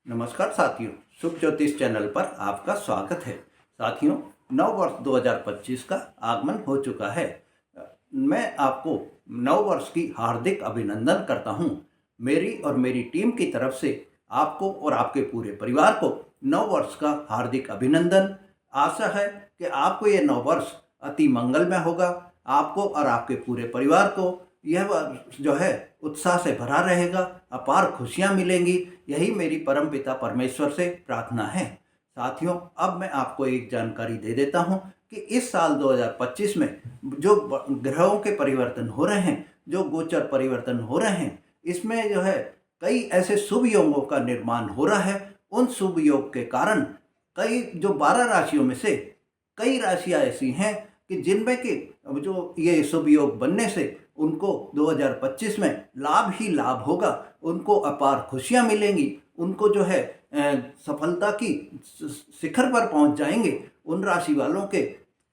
नमस्कार साथियों, शुभ ज्योतिष चैनल पर आपका स्वागत है। साथियों, नव वर्ष 2025 का आगमन हो चुका है। मैं आपको नव वर्ष की हार्दिक अभिनंदन करता हूं। मेरी और मेरी टीम की तरफ से आपको और आपके पूरे परिवार को नव वर्ष का हार्दिक अभिनंदन। आशा है कि आपको ये नव वर्ष अति मंगलमय होगा। आपको और आपके पूरे परिवार को यह वर्ष जो है उत्साह से भरा रहेगा, अपार खुशियां मिलेंगी। यही मेरी परमपिता परमेश्वर से प्रार्थना है। साथियों, अब मैं आपको एक जानकारी दे देता हूं कि इस साल 2025 में जो ग्रहों के परिवर्तन हो रहे हैं, जो गोचर परिवर्तन हो रहे हैं, इसमें जो है कई ऐसे शुभ योगों का निर्माण हो रहा है। उन शुभ योग के कारण कई जो 12 राशियों में से कई राशियां ऐसी हैं कि जिनमें कि जो ये शुभ योग बनने से उनको 2025 में लाभ ही लाभ होगा। उनको अपार खुशियां मिलेंगी। उनको जो है सफलता की शिखर पर पहुंच जाएंगे। उन राशि वालों के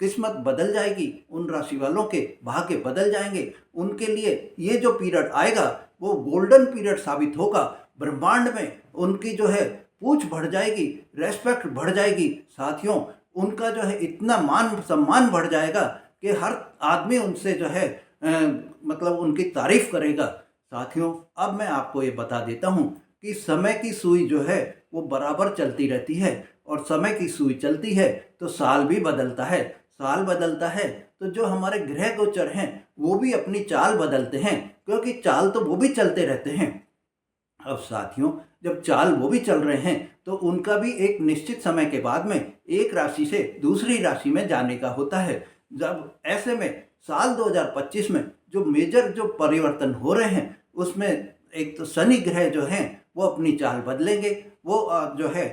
किस्मत बदल जाएगी। उन राशि वालों के भाग्य बदल जाएंगे। उनके लिए ये जो पीरियड आएगा वो गोल्डन पीरियड साबित होगा। ब्रह्मांड में उनकी जो है पूछ बढ़ जाएगी, रेस्पेक्ट बढ़ जाएगी। साथियों, उनका जो है इतना मान सम्मान बढ़ जाएगा कि हर आदमी उनसे जो है मतलब उनकी तारीफ करेगा। साथियों, अब मैं आपको ये बता देता हूँ कि समय की सुई जो है वो बराबर चलती रहती है, और समय की सुई चलती है तो साल भी बदलता है। साल बदलता है तो जो हमारे ग्रह गोचर हैं वो भी अपनी चाल बदलते हैं, क्योंकि चाल तो वो भी चलते रहते हैं। अब साथियों, जब चाल वो भी चल रहे हैं तो उनका भी एक निश्चित समय के बाद में एक राशि से दूसरी राशि में जाने का होता है। जब ऐसे में साल 2025 में जो मेजर जो परिवर्तन हो रहे हैं उसमें एक तो शनि ग्रह जो हैं वो अपनी चाल बदलेंगे। वो जो है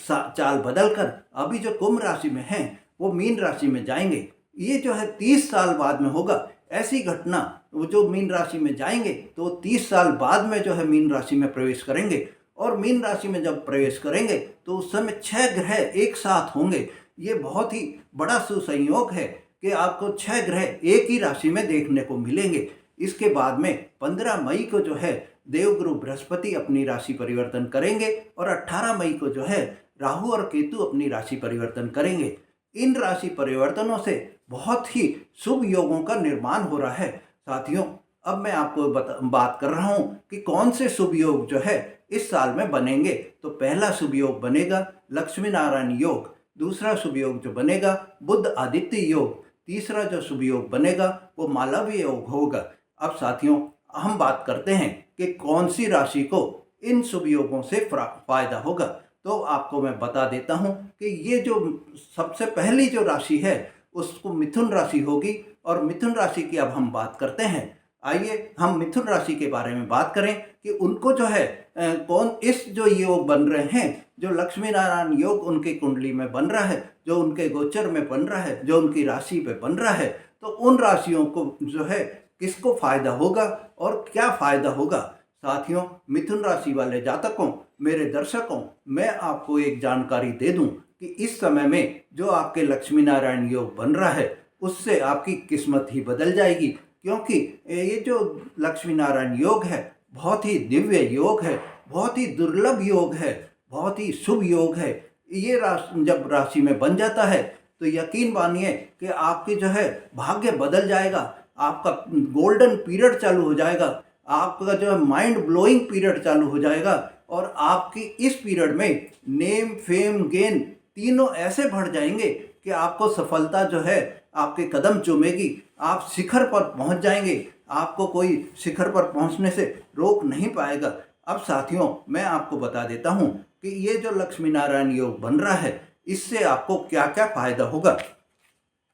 चाल बदल कर अभी जो कुंभ राशि में हैं वो मीन राशि में जाएंगे। ये जो है 30 साल बाद में होगा। ऐसी घटना, वो जो मीन राशि में जाएंगे तो 30 साल बाद में जो है मीन राशि में प्रवेश करेंगे। और मीन राशि में जब प्रवेश करेंगे तो उस समय 6 ग्रह एक साथ होंगे। ये बहुत ही बड़ा सुसंयोग है कि आपको 6 ग्रह एक ही राशि में देखने को मिलेंगे। इसके बाद में 15 मई को जो है देवगुरु बृहस्पति अपनी राशि परिवर्तन करेंगे, और 18 मई को जो है राहु और केतु अपनी राशि परिवर्तन करेंगे। इन राशि परिवर्तनों से बहुत ही शुभ योगों का निर्माण हो रहा है। साथियों, अब मैं आपको बात कर रहा हूं कि कौन से शुभ योग जो है इस साल में बनेंगे। तो पहला शुभ योग बनेगा लक्ष्मी नारायण योग। दूसरा शुभ योग जो बनेगा बुध आदित्य योग। तीसरा जो शुभ योग बनेगा वो मालवीय योग होगा। अब साथियों, हम बात करते हैं कि कौन सी राशि को इन शुभ योगों से फायदा होगा। तो आपको मैं बता देता हूं कि ये जो सबसे पहली जो राशि है उसको मिथुन राशि होगी। और मिथुन राशि की अब हम बात करते हैं। आइए हम मिथुन राशि के बारे में बात करें कि उनको जो है कौन इस जो योग बन रहे हैं, जो लक्ष्मी नारायण योग उनकी कुंडली में बन रहा है, जो उनके गोचर में बन रहा है, जो उनकी राशि पे बन रहा है, तो उन राशियों को जो है किसको फायदा होगा और क्या फायदा होगा। साथियों, मिथुन राशि वाले जातकों, मेरे दर्शकों, मैं आपको एक जानकारी दे दूं कि इस समय में जो आपके लक्ष्मी नारायण योग बन रहा है उससे आपकी किस्मत ही बदल जाएगी। क्योंकि ये जो लक्ष्मी नारायण योग है बहुत ही दिव्य योग है, बहुत ही दुर्लभ योग है, बहुत ही शुभ योग है। ये जब राशि में बन जाता है तो यकीन मानिए कि आपकी जो है भाग्य बदल जाएगा। आपका गोल्डन पीरियड चालू हो जाएगा। आपका जो है माइंड ब्लोइंग पीरियड चालू हो जाएगा। और आपकी इस पीरियड में नेम फेम गेन तीनों ऐसे बढ़ जाएंगे कि आपको सफलता जो है आपके कदम चूमेगी। आप शिखर पर पहुंच जाएंगे। आपको कोई शिखर पर पहुंचने से रोक नहीं पाएगा। अब साथियों, मैं आपको बता देता हूं कि ये जो लक्ष्मी नारायण योग बन रहा है इससे आपको क्या क्या फायदा होगा।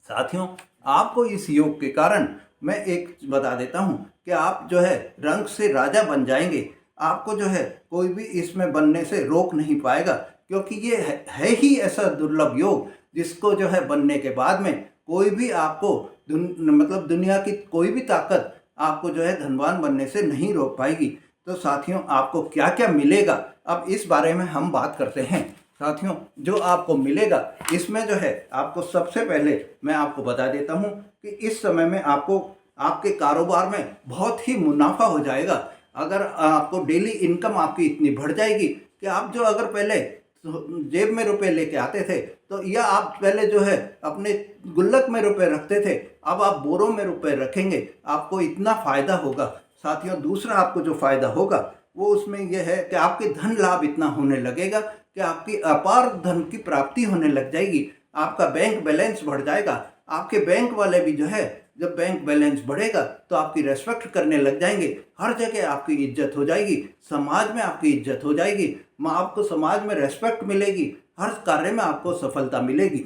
साथियों, आपको इस योग के कारण मैं एक बता देता हूं कि आप जो है रंग से राजा बन जाएंगे। आपको जो है कोई भी इसमें बनने से रोक नहीं पाएगा, क्योंकि ये है ही ऐसा दुर्लभ योग जिसको जो है बनने के बाद में कोई भी आपको मतलब दुनिया की कोई भी ताकत आपको जो है धनवान बनने से नहीं रोक पाएगी। तो साथियों, आपको क्या क्या मिलेगा अब इस बारे में हम बात करते हैं। साथियों, जो आपको मिलेगा इसमें जो है आपको सबसे पहले मैं आपको बता देता हूं कि इस समय में आपको आपके कारोबार में बहुत ही मुनाफा हो जाएगा। अगर आपको डेली इनकम आपकी इतनी बढ़ जाएगी कि आप जो अगर पहले जेब में रुपए लेके आते थे, तो या आप पहले जो है अपने गुल्लक में रुपए रखते थे, अब आप बोरों में रुपए रखेंगे, आपको इतना फ़ायदा होगा। साथियों, दूसरा आपको जो फ़ायदा होगा वो उसमें यह है कि आपके धन लाभ इतना होने लगेगा कि आपकी अपार धन की प्राप्ति होने लग जाएगी। आपका बैंक बैलेंस बढ़ जाएगा। आपके बैंक वाले भी जो है, जब बैंक बैलेंस बढ़ेगा तो आपकी रेस्पेक्ट करने लग जाएंगे। हर जगह आपकी इज्जत हो जाएगी, समाज में आपकी इज्जत हो जाएगी, आपको समाज में रेस्पेक्ट मिलेगी, हर कार्य में आपको सफलता मिलेगी।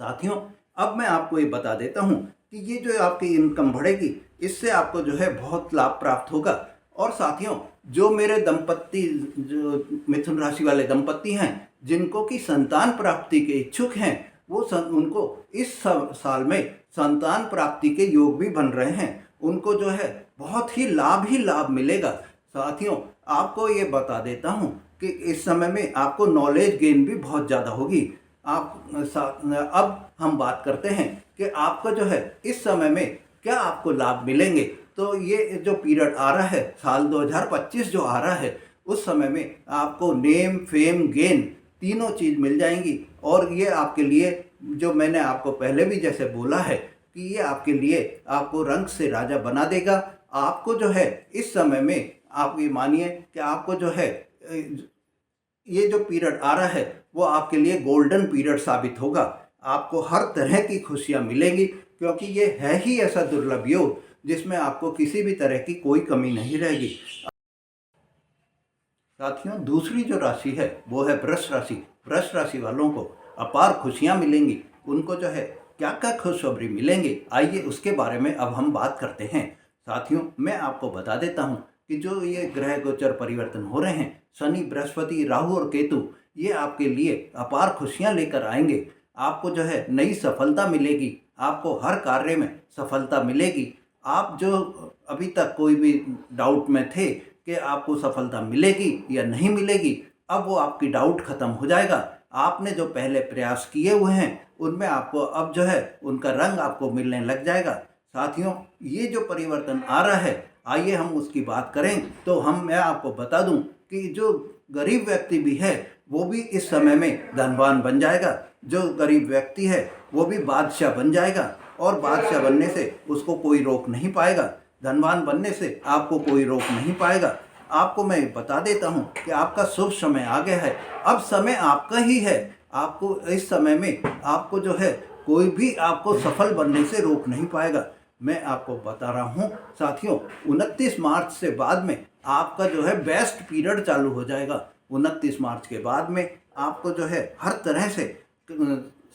साथियों, अब मैं आपको ये बता देता हूँ कि ये जो आपकी इनकम बढ़ेगी, इससे आपको जो है बहुत लाभ प्राप्त होगा। और साथियों, जो मेरे दंपत्ति, जो मिथुन राशि वाले दंपत्ति हैं, जिनको की संतान प्राप्ति के इच्छुक हैं, वो उनको इस साल में संतान प्राप्ति के योग भी बन रहे हैं। उनको जो है बहुत ही लाभ मिलेगा। साथियों, आपको ये बता देता हूँ कि इस समय में आपको नॉलेज गेन भी बहुत ज़्यादा होगी। अब हम बात करते हैं कि आपको जो है इस समय में क्या आपको लाभ मिलेंगे। तो ये जो पीरियड आ रहा है, साल 2025 जो आ रहा है, उस समय में आपको नेम फेम गेन तीनों चीज़ मिल जाएंगी। और ये आपके लिए, जो मैंने आपको पहले भी जैसे बोला है कि ये आपके लिए आपको रंग से राजा बना देगा। आपको जो है इस समय में, आप ये मानिए कि आपको जो है ये जो पीरियड आ रहा है वो आपके लिए गोल्डन पीरियड साबित होगा। आपको हर तरह की खुशियाँ मिलेंगी, क्योंकि ये है ही ऐसा दुर्लभ योग जिसमें आपको किसी भी तरह की कोई कमी नहीं रहेगी। साथियों, दूसरी जो राशि है वो है वृष राशि। वृष राशि वालों को अपार खुशियाँ मिलेंगी। उनको जो है क्या क्या खुशखबरी मिलेंगे, आइए उसके बारे में अब हम बात करते हैं। साथियों, मैं आपको बता देता हूँ कि जो ये ग्रह गोचर परिवर्तन हो रहे हैं, शनि, बृहस्पति, राहु और केतु, ये आपके लिए अपार खुशियाँ लेकर आएंगे। आपको जो है नई सफलता मिलेगी, आपको हर कार्य में सफलता मिलेगी। आप जो अभी तक कोई भी डाउट में थे कि आपको सफलता मिलेगी या नहीं मिलेगी, अब वो आपकी डाउट खत्म हो जाएगा। आपने जो पहले प्रयास किए हुए हैं उनमें आपको अब जो है उनका रंग आपको मिलने लग जाएगा। साथियों, ये जो परिवर्तन आ रहा है, आइए हम उसकी बात करें। तो मैं आपको बता दूं कि जो गरीब व्यक्ति भी है वो भी इस समय में धनवान बन जाएगा। जो गरीब व्यक्ति है वो भी बादशाह बन जाएगा, और बादशाह बनने से उसको कोई रोक नहीं पाएगा। धनवान बनने से आपको कोई रोक नहीं पाएगा। आपको मैं बता देता हूँ कि आपका शुभ समय आ गया है। अब समय आपका ही है। आपको इस समय में आपको जो है कोई भी आपको सफल बनने से रोक नहीं पाएगा। मैं आपको बता रहा हूँ साथियों, 29 मार्च से बाद में आपका जो है बेस्ट पीरियड चालू हो जाएगा। 29 मार्च के बाद में आपको जो है हर तरह से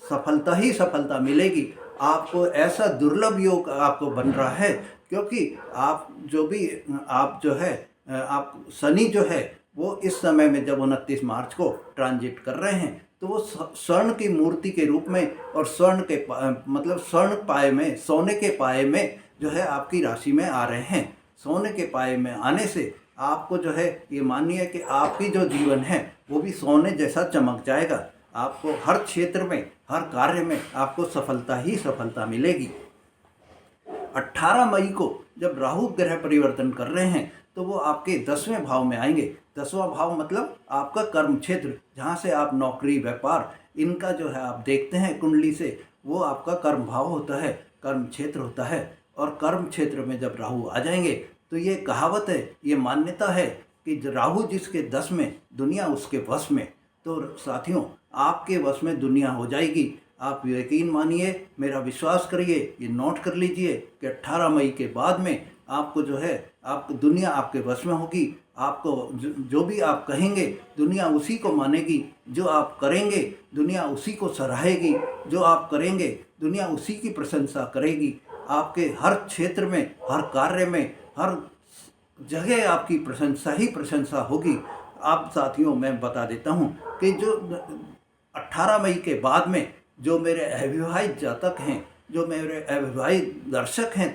सफलता ही सफलता मिलेगी। आपको ऐसा दुर्लभ योग आपको बन रहा है, क्योंकि आप जो है आप शनि जो है वो इस समय में जब 29 मार्च को ट्रांजिट कर रहे हैं, तो वो स्वर्ण की मूर्ति के रूप में और मतलब स्वर्ण पाए में, सोने के पाए में जो है आपकी राशि में आ रहे हैं। सोने के पाए में आने से आपको जो है ये मानिए कि आपकी जो जीवन है वो भी सोने जैसा चमक जाएगा। आपको हर क्षेत्र में, हर कार्य में आपको सफलता ही सफलता मिलेगी। 18 मई को जब राहु ग्रह परिवर्तन कर रहे हैं तो वो आपके 10वें भाव में आएंगे। 10वां भाव मतलब आपका कर्म क्षेत्र, जहाँ से आप नौकरी, व्यापार, इनका जो है आप देखते हैं कुंडली से, वो आपका कर्म भाव होता है, कर्म क्षेत्र होता है। और कर्म क्षेत्र में जब राहु आ जाएंगे तो ये कहावत है, ये मान्यता है कि राहु जिसके 10 में, दुनिया उसके वश में। तो साथियों, आपके वश में दुनिया हो जाएगी। आप यकीन मानिए, मेरा विश्वास करिए, ये नोट कर लीजिए कि 18 मई के बाद में आपको जो है आपको दुनिया आपके वश में होगी। आपको जो भी आप कहेंगे दुनिया उसी को मानेगी। जो आप करेंगे दुनिया उसी को सराहेगी। जो आप करेंगे दुनिया उसी की प्रशंसा करेगी। आपके हर क्षेत्र में, हर कार्य में, हर जगह आपकी प्रशंसा ही प्रशंसा होगी। आप साथियों, मैं बता देता हूँ कि जो 18 मई के बाद में जो मेरे अविवाहित जातक हैं, जो मेरे अविवाहित दर्शक हैं,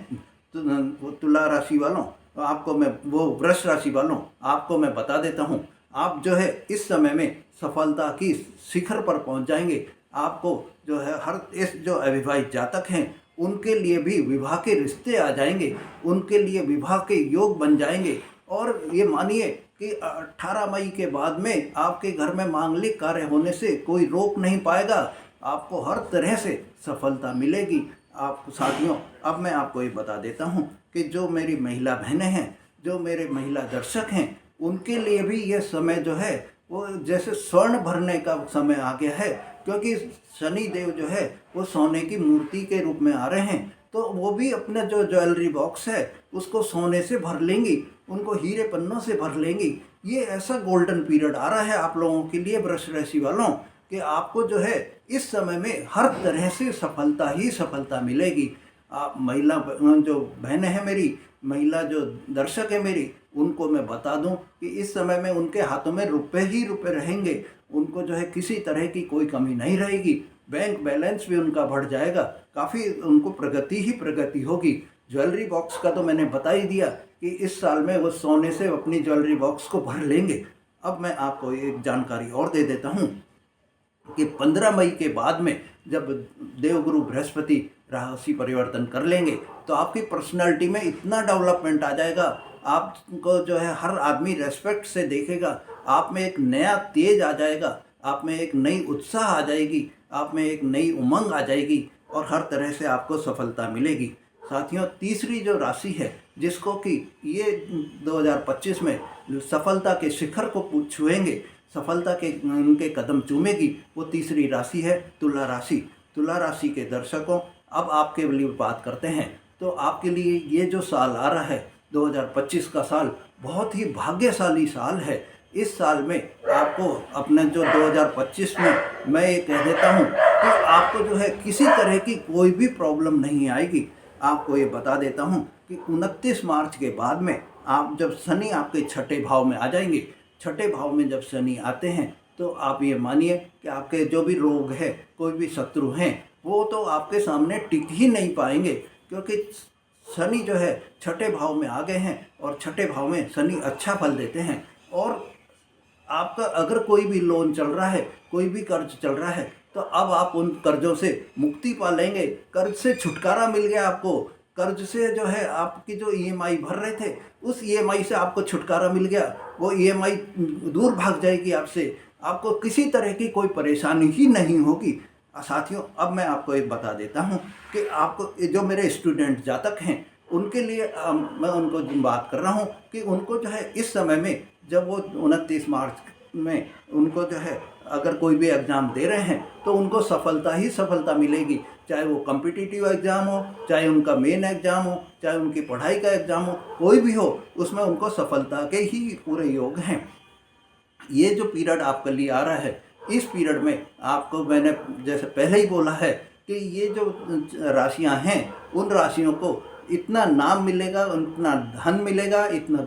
तुला राशि वालों, आपको मैं, वो वृष राशि वालों, आपको मैं बता देता हूँ, आप जो है इस समय में सफलता की शिखर पर पहुँच जाएंगे। आपको जो है इस जो अविवाहित जातक हैं उनके लिए भी विवाह के रिश्ते आ जाएंगे, उनके लिए विवाह के योग बन जाएंगे। और ये मानिए कि 18 मई के बाद में आपके घर में मांगलिक कार्य होने से कोई रोक नहीं पाएगा। आपको हर तरह से सफलता मिलेगी। आप साथियों, अब मैं आपको ये बता देता हूँ कि जो मेरी महिला बहनें हैं, जो मेरे महिला दर्शक हैं, उनके लिए भी ये समय जो है वो जैसे स्वर्ण भरने का समय आ गया है, क्योंकि शनि देव जो है वो सोने की मूर्ति के रूप में आ रहे हैं। तो वो भी अपना जो ज्वेलरी बॉक्स है उसको सोने से भर लेंगी, उनको हीरे पन्नों से भर लेंगी। ये ऐसा गोल्डन पीरियड आ रहा है आप लोगों के लिए वृष राशि वालों, कि आपको जो है इस समय में हर तरह से सफलता ही सफलता मिलेगी। आप महिला जो बहनें हैं मेरी, महिला जो दर्शक है मेरी, उनको मैं बता दूं कि इस समय में उनके हाथों में रुपए ही रुपए रहेंगे। उनको जो है किसी तरह की कोई कमी नहीं रहेगी। बैंक बैलेंस भी उनका बढ़ जाएगा, काफ़ी उनको प्रगति ही प्रगति होगी। ज्वेलरी बॉक्स का तो मैंने बता ही दिया कि इस साल में वो सोने से अपनी ज्वेलरी बॉक्स को भर लेंगे। अब मैं आपको एक जानकारी और दे देता हूँ कि 15 मई के बाद में जब देवगुरु बृहस्पति राशि परिवर्तन कर लेंगे तो आपकी पर्सनालिटी में इतना डेवलपमेंट आ जाएगा, आपको जो है हर आदमी रेस्पेक्ट से देखेगा। आप में एक नया तेज आ जाएगा, आप में एक नई उत्साह आ जाएगी, आप में एक नई उमंग आ जाएगी और हर तरह से आपको सफलता मिलेगी। साथियों, तीसरी जो राशि है जिसको कि ये 2025 में सफलता के शिखर को छुएंगे, सफलता के उनके कदम चूमेगी, वो तीसरी राशि है तुला राशि। तुला राशि के दर्शकों, अब आपके लिए बात करते हैं तो आपके लिए ये जो साल आ रहा है 2025 का साल बहुत ही भाग्यशाली साल है। इस साल में आपको अपने जो 2025 में मैं ये कह देता हूँ कि आपको जो है किसी तरह की कोई भी प्रॉब्लम नहीं आएगी। आपको ये बता देता हूँ कि 29 मार्च के बाद में आप जब शनि आपके छठे भाव में आ जाएंगे, छठे भाव में जब शनि आते हैं तो आप ये मानिए कि आपके जो भी रोग है, कोई भी शत्रु हैं, वो तो आपके सामने टिक ही नहीं पाएंगे, क्योंकि शनि जो है छठे भाव में आ गए हैं और छठे भाव में शनि अच्छा फल देते हैं। और आपका अगर कोई भी लोन चल रहा है, कोई भी कर्ज चल रहा है, तो अब आप उन कर्जों से मुक्ति पा लेंगे। कर्ज से छुटकारा मिल गया आपको। कर्ज से जो है आपकी जो ईएमआई भर रहे थे, उस ईएमआई से आपको छुटकारा मिल गया। वो ईएमआई दूर भाग जाएगी आपसे, आपको किसी तरह की कोई परेशानी ही नहीं होगी। साथियों, अब मैं आपको एक बता देता हूँ कि आपको जो मेरे स्टूडेंट जातक हैं उनके लिए मैं उनको बात कर रहा हूँ कि उनको जो है इस समय में जब वो 29 मार्च में उनको जो है अगर कोई भी एग्ज़ाम दे रहे हैं तो उनको सफलता ही सफलता मिलेगी। चाहे वो कॉम्पिटिटिव एग्ज़ाम हो, चाहे उनका मेन एग्ज़ाम हो, चाहे उनकी पढ़ाई का एग्ज़ाम हो, कोई भी हो, उसमें उनको सफलता के ही पूरे योग हैं। ये जो पीरियड आपके लिए आ रहा है, इस पीरियड में आपको मैंने जैसे पहले ही बोला है कि ये जो राशियां हैं, उन राशियों को इतना नाम मिलेगा, इतना धन मिलेगा, इतना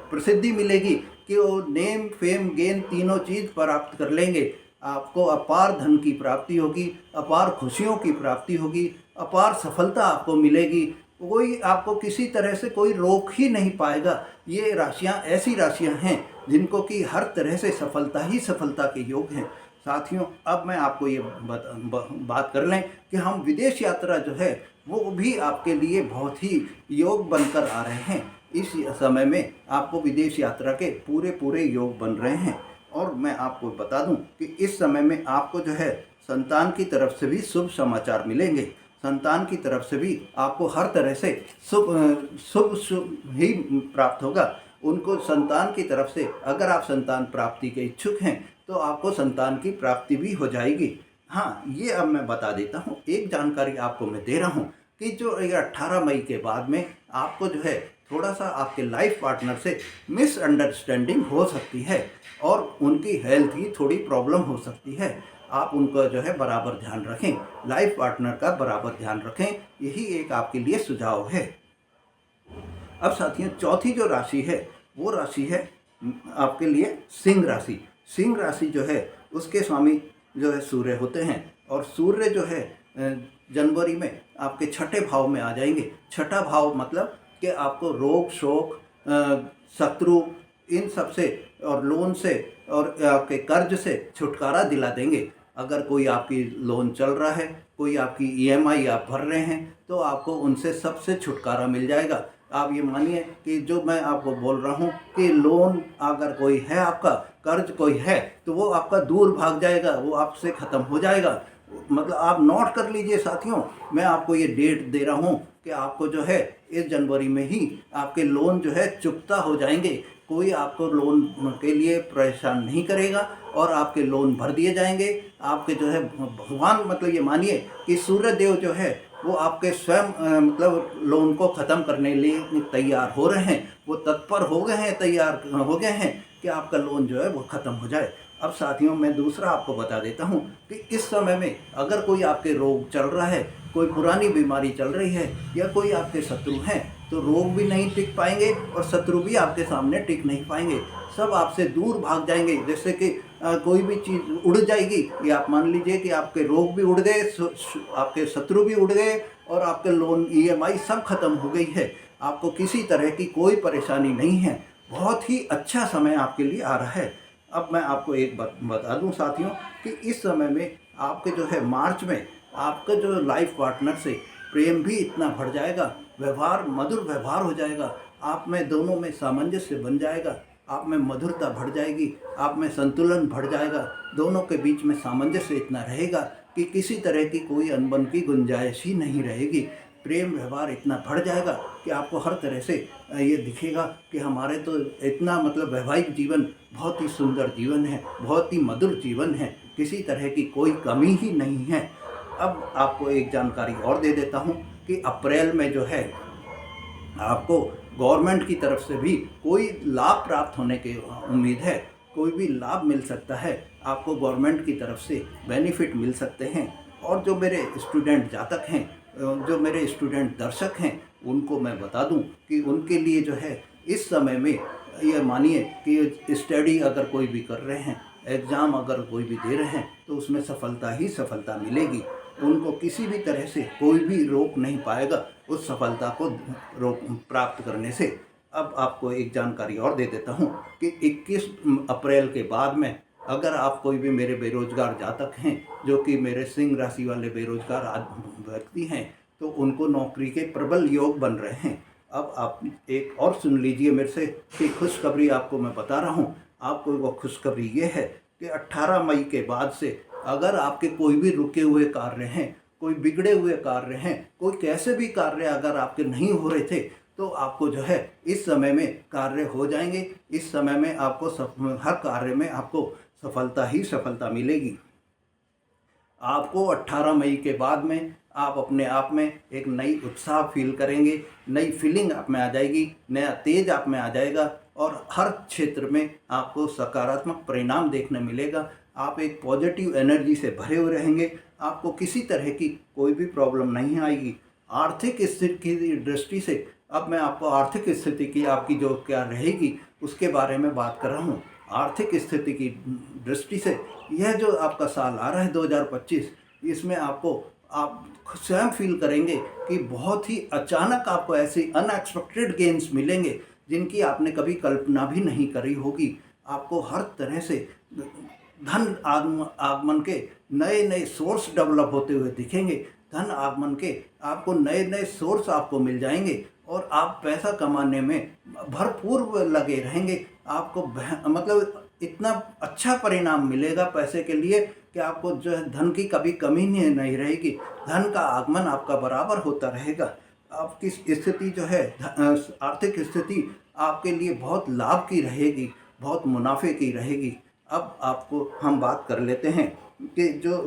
प्रसिद्धि मिलेगी कि वो नेम फेम गेन तीनों चीज़ प्राप्त कर लेंगे। आपको अपार धन की प्राप्ति होगी, अपार खुशियों की प्राप्ति होगी, अपार सफलता आपको मिलेगी। कोई आपको किसी तरह से कोई रोक ही नहीं पाएगा। ये राशियां ऐसी राशियां हैं जिनको कि हर तरह से सफलता ही सफलता के योग हैं। साथियों, अब मैं आपको ये बात कर लें कि हम विदेश यात्रा जो है वो भी आपके लिए बहुत ही योग बनकर आ रहे हैं। इस समय में आपको विदेश यात्रा के पूरे पूरे योग बन रहे हैं। और मैं आपको बता दूं कि इस समय में आपको जो है संतान की तरफ से भी शुभ समाचार मिलेंगे। संतान की तरफ से भी आपको हर तरह से शुभ ही प्राप्त होगा। उनको संतान की तरफ से अगर आप संतान प्राप्ति के इच्छुक हैं तो आपको संतान की प्राप्ति भी हो जाएगी। हाँ, ये अब मैं बता देता हूँ, एक जानकारी आपको मैं दे रहा हूँ कि जो 18 मई के बाद में आपको जो है थोड़ा सा आपके लाइफ पार्टनर से मिसअंडरस्टैंडिंग हो सकती है और उनकी हेल्थ की थोड़ी प्रॉब्लम हो सकती है। आप उनका जो है बराबर ध्यान रखें, लाइफ पार्टनर का बराबर ध्यान रखें, यही एक आपके लिए सुझाव है। अब साथियों, चौथी जो राशि है वो राशि है आपके लिए सिंह राशि। सिंह राशि जो है उसके स्वामी जो है सूर्य होते हैं और सूर्य जो है जनवरी में आपके छठे भाव में आ जाएंगे। छठा भाव मतलब कि आपको रोग शोक शत्रु इन सब से और लोन से और आपके कर्ज से छुटकारा दिला देंगे। अगर कोई आपकी लोन चल रहा है, कोई आपकी ईएमआई आप भर रहे हैं तो आपको उनसे सबसे छुटकारा मिल जाएगा। आप ये मानिए कि जो मैं आपको बोल रहा हूँ कि लोन अगर कोई है, आपका कर्ज कोई है, तो वो आपका दूर भाग जाएगा, वो आपसे ख़त्म हो जाएगा। मतलब आप नोट कर लीजिए साथियों, मैं आपको ये डेट दे रहा हूँ कि आपको जो है इस जनवरी में ही आपके लोन जो है चुकता हो जाएंगे। कोई आपको लोन के लिए परेशान नहीं करेगा और आपके लोन भर दिए जाएंगे। आपके जो है भगवान, मतलब ये मानिए कि सूर्य देव जो है वो आपके स्वयं मतलब लोन को ख़त्म करने लिए तैयार हो रहे हैं, वो तत्पर हो गए हैं, तैयार हो गए हैं कि आपका लोन जो है वो ख़त्म हो जाए। अब साथियों, मैं दूसरा आपको बता देता हूँ कि इस समय में अगर कोई आपके रोग चल रहा है, कोई पुरानी बीमारी चल रही है, या कोई आपके शत्रु हैं, तो रोग भी नहीं टिक पाएंगे और शत्रु भी आपके सामने टिक नहीं पाएंगे, सब आपसे दूर भाग जाएंगे। जैसे कि कोई भी चीज़ उड़ जाएगी, या आप मान लीजिए कि आपके रोग भी उड़ गए, आपके शत्रु भी उड़ गए और आपके लोन ईएमआई सब खत्म हो गई है। आपको किसी तरह की कोई परेशानी नहीं है। बहुत ही अच्छा समय आपके लिए आ रहा है। अब मैं आपको एक बात बता दूं साथियों कि इस समय में आपके जो है मार्च में आपका जो लाइफ पार्टनर से प्रेम भी इतना बढ़ जाएगा, व्यवहार मधुर व्यवहार हो जाएगा, आप में दोनों में सामंजस्य बन जाएगा, आप में मधुरता बढ़ जाएगी, आप में संतुलन बढ़ जाएगा, दोनों के बीच में सामंजस्य इतना रहेगा कि किसी तरह की कोई अनबन की गुंजाइश ही नहीं रहेगी। प्रेम व्यवहार इतना बढ़ जाएगा कि आपको हर तरह से ये दिखेगा कि हमारे तो इतना मतलब वैवाहिक जीवन बहुत ही सुंदर जीवन है, बहुत ही मधुर जीवन है, किसी तरह की कोई कमी ही नहीं है। अब आपको एक जानकारी और दे देता हूँ कि अप्रैल में जो है आपको गवर्नमेंट की तरफ से भी कोई लाभ प्राप्त होने की उम्मीद है। कोई भी लाभ मिल सकता है, आपको गवर्नमेंट की तरफ से बेनिफिट मिल सकते हैं। और जो मेरे स्टूडेंट जातक हैं, जो मेरे स्टूडेंट दर्शक हैं, उनको मैं बता दूं कि उनके लिए जो है इस समय में ये मानिए कि स्टडी अगर कोई भी कर रहे हैं, एग्ज़ाम अगर कोई भी दे रहे हैं, तो उसमें सफलता ही सफलता मिलेगी। उनको किसी भी तरह से कोई भी रोक नहीं पाएगा उस सफलता को रोक प्राप्त करने से। अब आपको एक जानकारी और दे देता हूँ कि 21 अप्रैल के बाद में अगर आप कोई भी मेरे बेरोजगार जातक हैं, जो कि मेरे सिंह राशि वाले बेरोजगार व्यक्ति हैं, तो उनको नौकरी के प्रबल योग बन रहे हैं। अब आप एक और सुन लीजिए मेरे से कि खुशखबरी आपको मैं बता रहा हूँ। आपको वो खुशखबरी ये है कि 18 मई के बाद से अगर आपके कोई भी रुके हुए कार्य हैं, कोई बिगड़े हुए कार्य हैं, कोई कैसे भी कार्य अगर आपके नहीं हो रहे थे, तो आपको जो है इस समय में कार्य हो जाएंगे। इस समय में आपको हर कार्य में आपको सफलता ही सफलता मिलेगी। आपको 18 मई के बाद में आप अपने आप में एक नई उत्साह फील करेंगे, नई फीलिंग आप में आ जाएगी, नया तेज आप में आ जाएगा और हर क्षेत्र में आपको सकारात्मक परिणाम देखने मिलेगा। आप एक पॉजिटिव एनर्जी से भरे हुए रहेंगे, आपको किसी तरह की कोई भी प्रॉब्लम नहीं आएगी। आर्थिक स्थिति की दृष्टि से अब मैं आपको आर्थिक स्थिति की आपकी जो क्या रहेगी उसके बारे में बात कर रहा हूँ। आर्थिक स्थिति की दृष्टि से यह जो आपका साल आ रहा है 2025, इसमें आपको आप स्वयं फील करेंगे कि बहुत ही अचानक आपको ऐसे अनएक्सपेक्टेड गेन्स मिलेंगे जिनकी आपने कभी कल्पना भी नहीं करी होगी। आपको हर तरह से धन आगमन के नए नए सोर्स डेवलप होते हुए दिखेंगे। धन आगमन के आपको नए नए सोर्स आपको मिल जाएंगे और आप पैसा कमाने में भरपूर लगे रहेंगे। आपको मतलब इतना अच्छा परिणाम मिलेगा पैसे के लिए कि आपको जो है धन की कभी कमी नहीं रहेगी। धन का आगमन आपका बराबर होता रहेगा। आपकी स्थिति जो है आर्थिक स्थिति आपके लिए बहुत लाभ की रहेगी, बहुत मुनाफे की रहेगी। अब आपको हम बात कर लेते हैं कि जो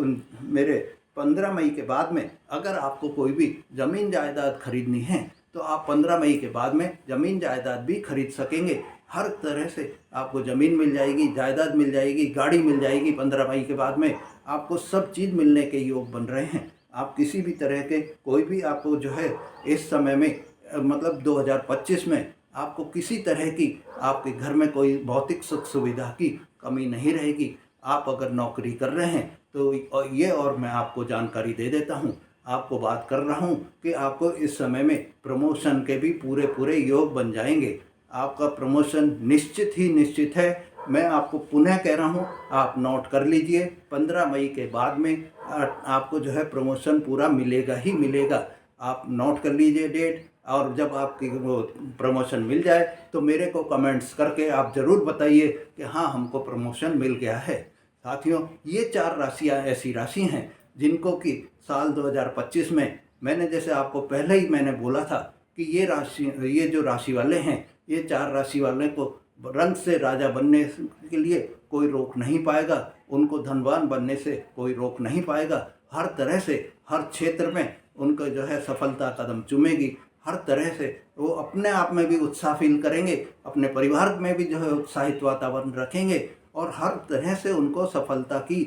मेरे 15 मई के बाद में अगर आपको कोई भी ज़मीन जायदाद खरीदनी है, तो आप 15 मई के बाद में ज़मीन जायदाद भी खरीद सकेंगे। हर तरह से आपको ज़मीन मिल जाएगी, जायदाद मिल जाएगी, गाड़ी मिल जाएगी। 15 मई के बाद में आपको सब चीज़ मिलने के योग बन रहे हैं। आप किसी भी तरह के कोई भी आपको जो है इस समय में मतलब 2025 में आपको किसी तरह की आपके घर में कोई भौतिक सुख सुविधा की कमी नहीं रहेगी। आप अगर नौकरी कर रहे हैं तो ये और मैं आपको जानकारी दे देता हूँ, आपको बात कर रहा हूँ कि आपको इस समय में प्रमोशन के भी पूरे पूरे योग बन जाएंगे। आपका प्रमोशन निश्चित ही निश्चित है। मैं आपको पुनः कह रहा हूँ, आप नोट कर लीजिए, 15 मई के बाद में आपको जो है प्रमोशन पूरा मिलेगा ही मिलेगा। आप नोट कर लीजिए डेट, और जब आपकी वो प्रमोशन मिल जाए तो मेरे को कमेंट्स करके आप ज़रूर बताइए कि हाँ, हमको प्रमोशन मिल गया है। साथियों, ये 4 राशियाँ ऐसी राशि हैं जिनको कि साल 2025 में मैंने, जैसे आपको पहले ही मैंने बोला था कि ये जो राशि वाले हैं, ये 4 राशि वाले को रंग से राजा बनने के लिए कोई रोक नहीं पाएगा, उनको धनवान बनने से कोई रोक नहीं पाएगा। हर तरह से, हर क्षेत्र में उनको जो है सफलता कदम चूमेगी। हर तरह से वो अपने आप में भी उत्साह फील करेंगे, अपने परिवार में भी जो है उत्साहित वातावरण रखेंगे, और हर तरह से उनको सफलता की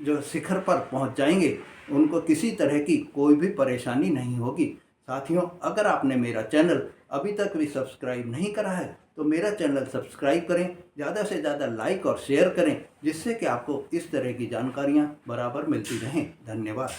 जो शिखर पर पहुंच जाएंगे। उनको किसी तरह की कोई भी परेशानी नहीं होगी। साथियों, अगर आपने मेरा चैनल अभी तक भी सब्सक्राइब नहीं करा है तो मेरा चैनल सब्सक्राइब करें, ज़्यादा से ज़्यादा लाइक और शेयर करें, जिससे कि आपको इस तरह की जानकारियाँ बराबर मिलती रहें। धन्यवाद।